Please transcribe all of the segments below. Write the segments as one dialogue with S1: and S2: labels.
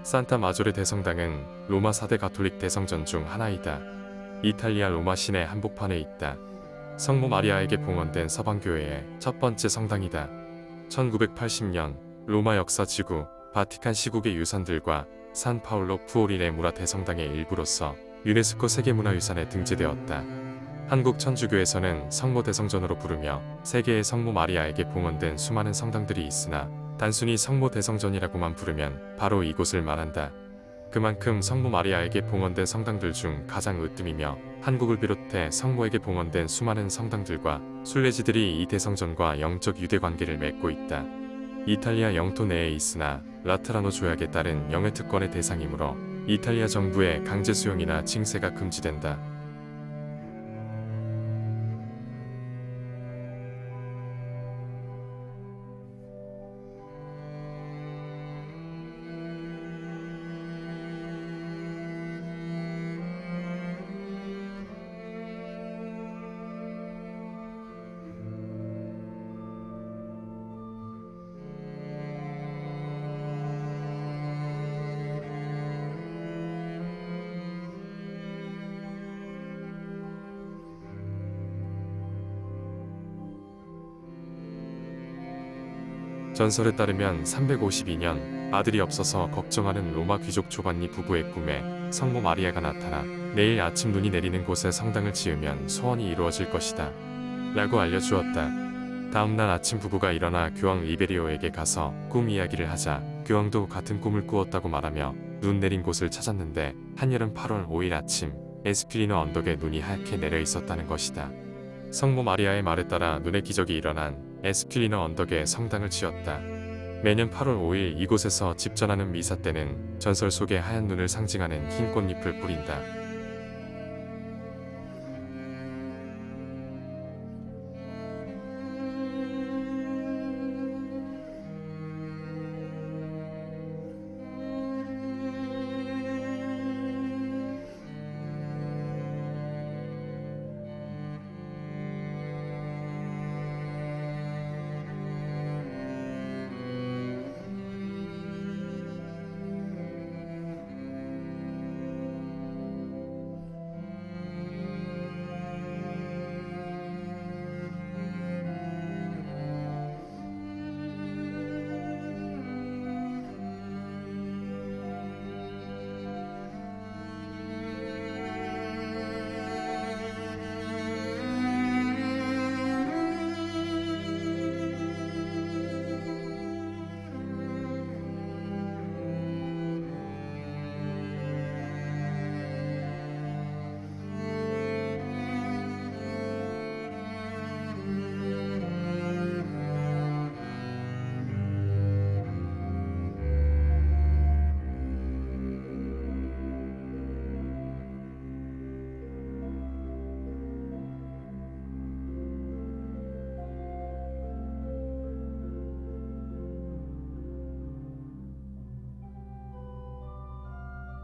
S1: 산타 마조레 대성당은 로마 4대 가톨릭 대성전 중 하나이다. 이탈리아 로마 시내 한복판에 있다. 성모 마리아에게 봉헌된 서방교회의 첫 번째 성당이다. 1980년 로마 역사 지구 바티칸 시국의 유산들과 산 파울로 푸오리네 무라 대성당의 일부로서 유네스코 세계문화유산에 등재되었다. 한국 천주교에서는 성모 대성전으로 부르며 세계의 성모 마리아에게 봉헌된 수많은 성당들이 있으나 단순히 성모 대성전이라고만 부르면 바로 이곳을 말한다. 그만큼 성모 마리아에게 봉헌된 성당들 중 가장 으뜸이며 한국을 비롯해 성모에게 봉헌된 수많은 성당들과 순례지들이 이 대성전과 영적 유대 관계를 맺고 있다. 이탈리아 영토 내에 있으나 라테라노 조약에 따른 영해 특권의 대상이므로 이탈리아 정부의 강제 수용이나 징세가 금지된다. 전설에 따르면 352년 아들이 없어서 걱정하는 로마 귀족 조반니 부부의 꿈에 성모 마리아가 나타나 내일 아침 눈이 내리는 곳에 성당을 지으면 소원이 이루어질 것이다 라고 알려주었다. 다음날 아침 부부가 일어나 교황 리베리오에게 가서 꿈 이야기를 하자 교황도 같은 꿈을 꾸었다고 말하며 눈 내린 곳을 찾았는데 한여름 8월 5일 아침 에스피리노 언덕에 눈이 하얗게 내려 있었다는 것이다. 성모 마리아의 말에 따라 눈의 기적이 일어난 에스퀴리너 언덕에 성당을 지었다. 매년 8월 5일 이곳에서 집전하는 미사 때는 전설 속의 하얀 눈을 상징하는 흰 꽃잎을 뿌린다.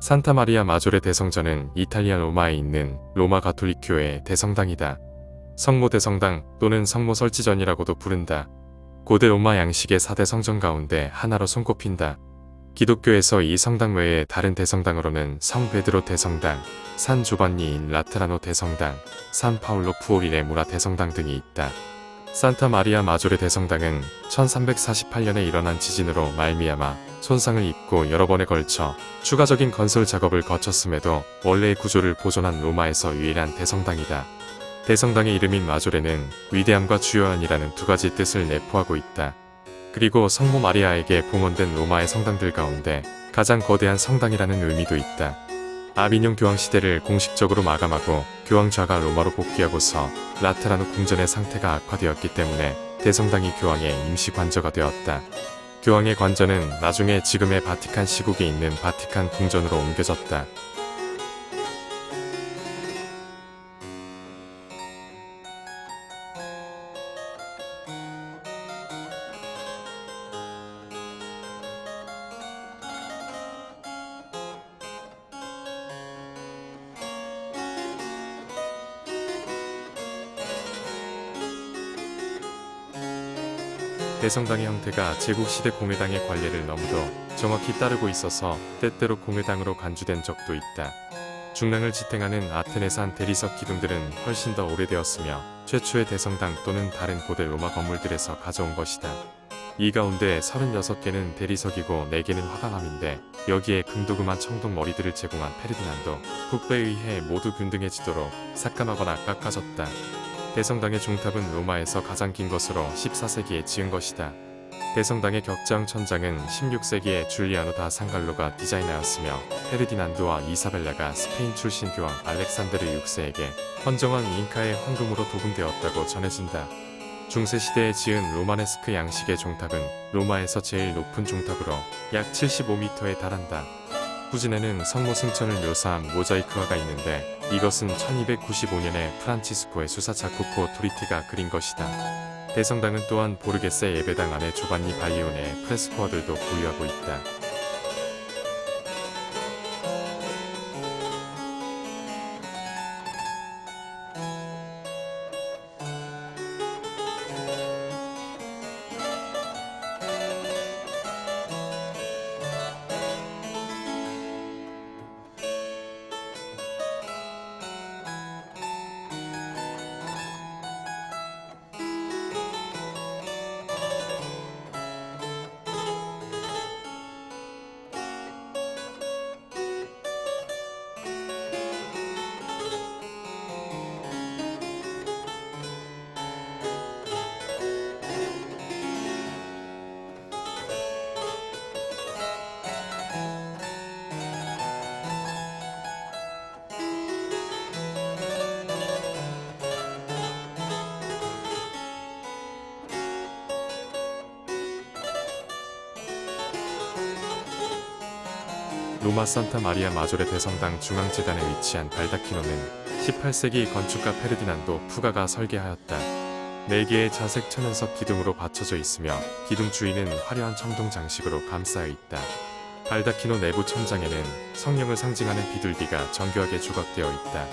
S1: 산타 마리아 마조레 대성전은 이탈리아 로마에 있는 로마 가톨릭 교회의 대성당이다. 성모 대성당 또는 성모 설치전이라고도 부른다. 고대 로마 양식의 4대 성전 가운데 하나로 손꼽힌다. 기독교에서 이 성당 외에 다른 대성당으로는 성 베드로 대성당, 산 조반니인 라테라노 대성당, 산 파울로 푸오리네 무라 대성당 등이 있다. 산타 마리아 마조레 대성당은 1348년에 일어난 지진으로 말미암아 손상을 입고 여러 번에 걸쳐 추가적인 건설 작업을 거쳤음에도 원래의 구조를 보존한 로마에서 유일한 대성당이다. 대성당의 이름인 마조레는 위대함과 주요한이라는 두 가지 뜻을 내포하고 있다. 그리고 성모 마리아에게 봉헌된 로마의 성당들 가운데 가장 거대한 성당이라는 의미도 있다. 아비뇽 교황 시대를 공식적으로 마감하고 교황 좌가 로마로 복귀하고서 라테라노 궁전의 상태가 악화되었기 때문에 대성당이 교황의 임시 관저가 되었다. 교황의 관저는 나중에 지금의 바티칸 시국에 있는 바티칸 궁전으로 옮겨졌다. 대성당의 형태가 제국시대 공회당의 관례를 너무도 정확히 따르고 있어서 때때로 공회당으로 간주된 적도 있다. 중랑을 지탱하는 아테네산 대리석 기둥들은 훨씬 더 오래되었으며 최초의 대성당 또는 다른 고대 로마 건물들에서 가져온 것이다. 이 가운데 36개는 대리석이고 4개는 화강암인데 여기에 금도금한 청동 머리들을 제공한 페르디난도 국배에 의해 모두 균등해지도록 삭감하거나 깎아졌다. 대성당의 종탑은 로마에서 가장 긴 것으로 14세기에 지은 것이다. 대성당의 격장 천장은 16세기에 줄리아노 다 상갈로가 디자인하였으며 페르디난드와 이사벨라가 스페인 출신 교황 알렉산데르 6세에게 헌정한 잉카의 황금으로 도금되었다고 전해진다. 중세시대에 지은 로마네스크 양식의 종탑은 로마에서 제일 높은 종탑으로 약 75m에 달한다. 후진에는 성모 승천을 묘사한 모자이크화가 있는데 이것은 1295년에 프란치스코의 수사 자코포 토리티가 그린 것이다. 대성당은 또한 보르게세 예배당 안에 조반니 발리오네의 프레스코어들도 보유하고 있다. 로마 산타 마리아 마조레 대성당 중앙재단에 위치한 발다키노는 18세기 건축가 페르디난도 푸가가 설계하였다. 4개의 자색 천연석 기둥으로 받쳐져 있으며 기둥 주위는 화려한 청동 장식으로 감싸여 있다. 발다키노 내부 천장에는 성령을 상징하는 비둘기가 정교하게 조각되어 있다.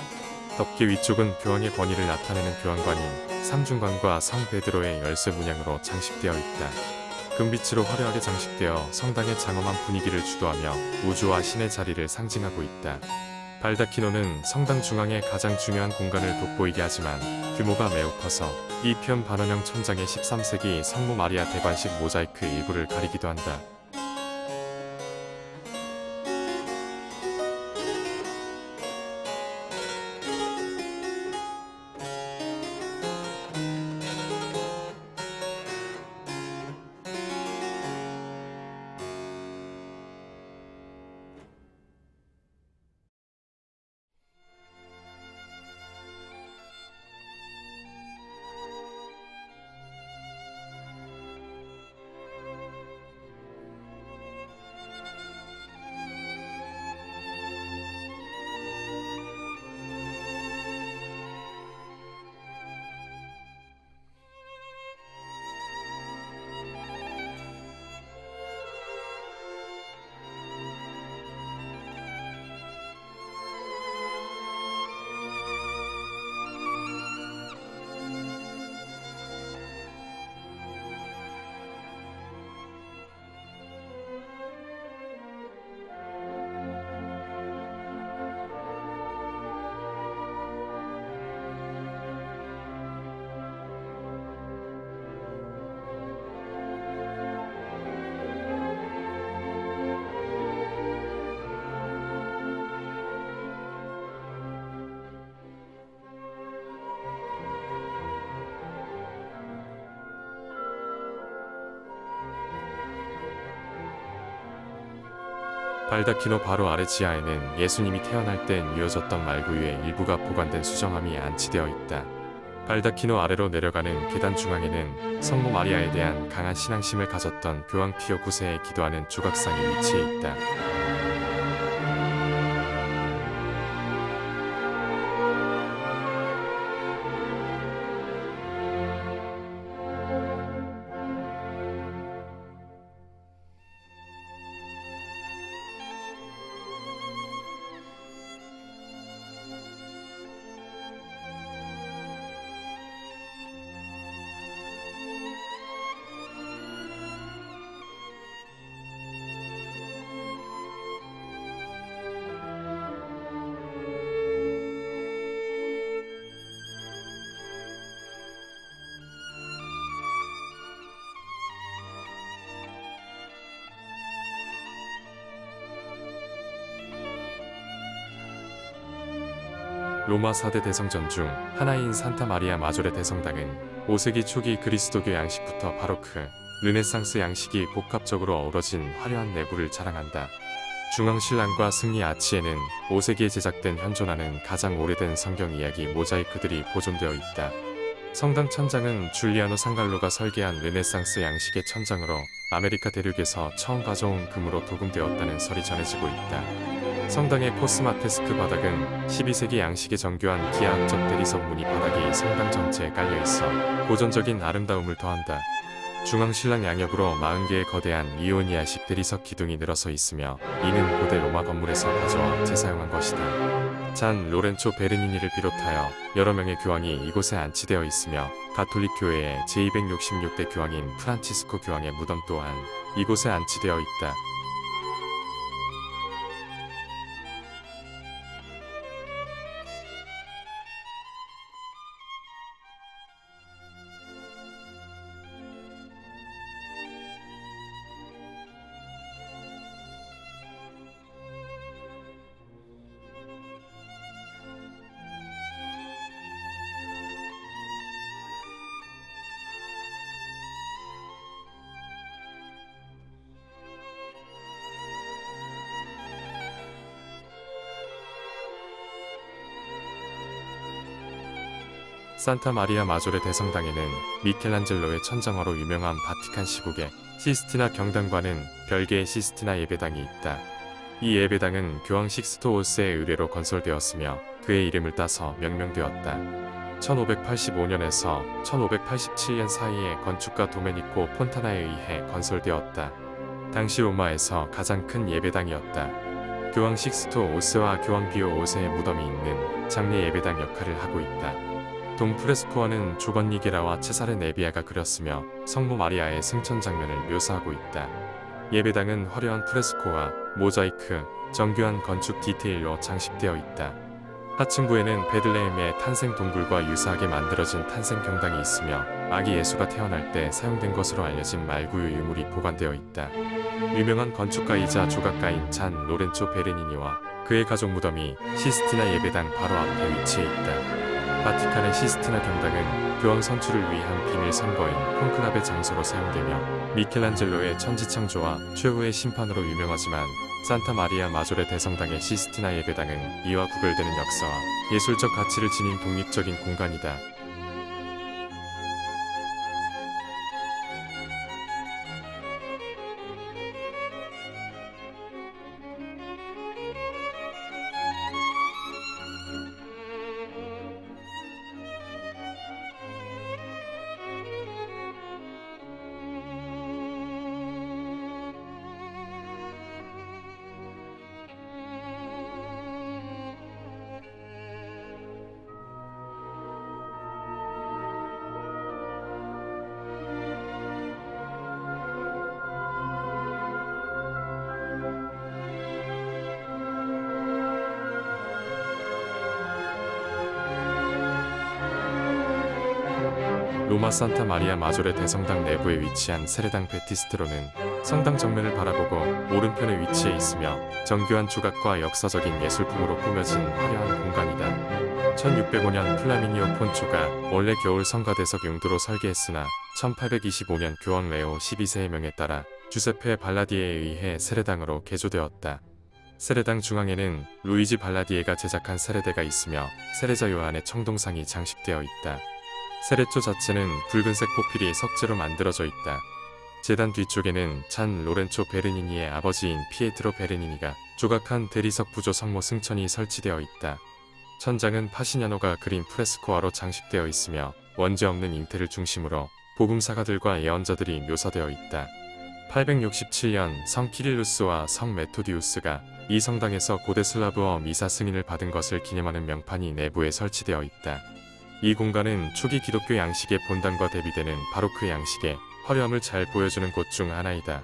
S1: 덮개 위쪽은 교황의 권위를 나타내는 교황관인 삼중관과 성 베드로의 열쇠 문양으로 장식되어 있다. 금빛으로 화려하게 장식되어 성당의 장엄한 분위기를 주도하며 우주와 신의 자리를 상징하고 있다. 발다키노는 성당 중앙의 가장 중요한 공간을 돋보이게 하지만 규모가 매우 커서 이 편 반원형 천장의 13세기 성모 마리아 대관식 모자이크 일부를 가리기도 한다. 발다키노 바로 아래 지하에는 예수님이 태어날 때 이어졌던 말구유의 일부가 보관된 수정함이 안치되어 있다. 발다키노 아래로 내려가는 계단 중앙에는 성모 마리아에 대한 강한 신앙심을 가졌던 교황 피오 9세의 기도하는 조각상이 위치해 있다. 로마 4대 대성전 중 하나인 산타 마리아 마조레 대성당은 5세기 초기 그리스도교 양식부터 바로크, 르네상스 양식이 복합적으로 어우러진 화려한 내부를 자랑한다. 중앙신랑과 승리 아치에는 5세기에 제작된 현존하는 가장 오래된 성경 이야기 모자이크들이 보존되어 있다. 성당 천장은 줄리아노 상갈로가 설계한 르네상스 양식의 천장으로 아메리카 대륙에서 처음 가져온 금으로 도금되었다는 설이 전해지고 있다. 성당의 포스마테스크 바닥은 12세기 양식의 정교한 기하학적 대리석 무늬 바닥이 성당 전체에 깔려있어 고전적인 아름다움을 더한다. 중앙신랑 양옆으로 40개의 거대한 이오니아식 대리석 기둥이 늘어서 있으며 이는 고대 로마 건물에서 가져와 재사용한 것이다. 잔 로렌초 베르니니를 비롯하여 여러 명의 교황이 이곳에 안치되어 있으며 가톨릭 교회의 제266대 교황인 프란치스코 교황의 무덤 또한 이곳에 안치되어 있다. 산타 마리아 마조레 대성당에는 미켈란젤로의 천장화로 유명한 바티칸 시국의 시스티나 경당과는 별개의 시스티나 예배당이 있다. 이 예배당은 교황 식스토 5세의 의뢰로 건설되었으며 그의 이름을 따서 명명되었다. 1585년에서 1587년 사이에 건축가 도메니코 폰타나에 의해 건설되었다. 당시 로마에서 가장 큰 예배당이었다. 교황 식스토 5세와 교황 비오 5세의 무덤이 있는 장례 예배당 역할을 하고 있다. 동프레스코와는 조건니게라와 체사레 네비아가 그렸으며 성모 마리아의 승천 장면을 묘사하고 있다. 예배당은 화려한 프레스코와 모자이크, 정교한 건축 디테일로 장식되어 있다. 하층부에는 베들레헴의 탄생 동굴과 유사하게 만들어진 탄생 경당이 있으며 아기 예수가 태어날 때 사용된 것으로 알려진 말구유 유물이 보관되어 있다. 유명한 건축가이자 조각가인 잔 로렌초 베르니니와 그의 가족 무덤이 시스티나 예배당 바로 앞에 위치해 있다. 바티칸의 시스티나 경당은 교황 선출을 위한 비밀 선거인 콘클라베 장소로 사용되며 미켈란젤로의 천지창조와 최후의 심판으로 유명하지만 산타 마리아 마조레 대성당의 시스티나 예배당은 이와 구별되는 역사와 예술적 가치를 지닌 독립적인 공간이다. 로마 산타 마리아 마조레 대성당 내부에 위치한 세레당 베티스트로는 성당 정면을 바라보고 오른편에 위치해 있으며 정교한 조각과 역사적인 예술품으로 꾸며진 화려한 공간이다. 1605년 플라미니오 폰초가 원래 겨울 성가대석 용도로 설계했으나 1825년 교황 레오 12세의 명에 따라 주세페 발라디에에 의해 세레당으로 개조되었다. 세레당 중앙에는 루이지 발라디에가 제작한 세레대가 있으며 세레자 요한의 청동상이 장식되어 있다. 세레초 자체는 붉은색 포필이 석재로 만들어져 있다. 제단 뒤쪽에는 잔 로렌초 베르니니의 아버지인 피에트로 베르니니가 조각한 대리석 부조 성모 승천이 설치되어 있다. 천장은 파시냐노가 그린 프레스코화로 장식되어 있으며 원죄 없는 잉태를 중심으로 복음사가들과 예언자들이 묘사되어 있다. 867년 성 키릴루스와 성 메토디우스가 이 성당에서 고대 슬라브어 미사 승인을 받은 것을 기념하는 명판이 내부에 설치되어 있다. 이 공간은 초기 기독교 양식의 본당과 대비되는 바로크 양식의 화려함을 잘 보여주는 곳 중 하나이다.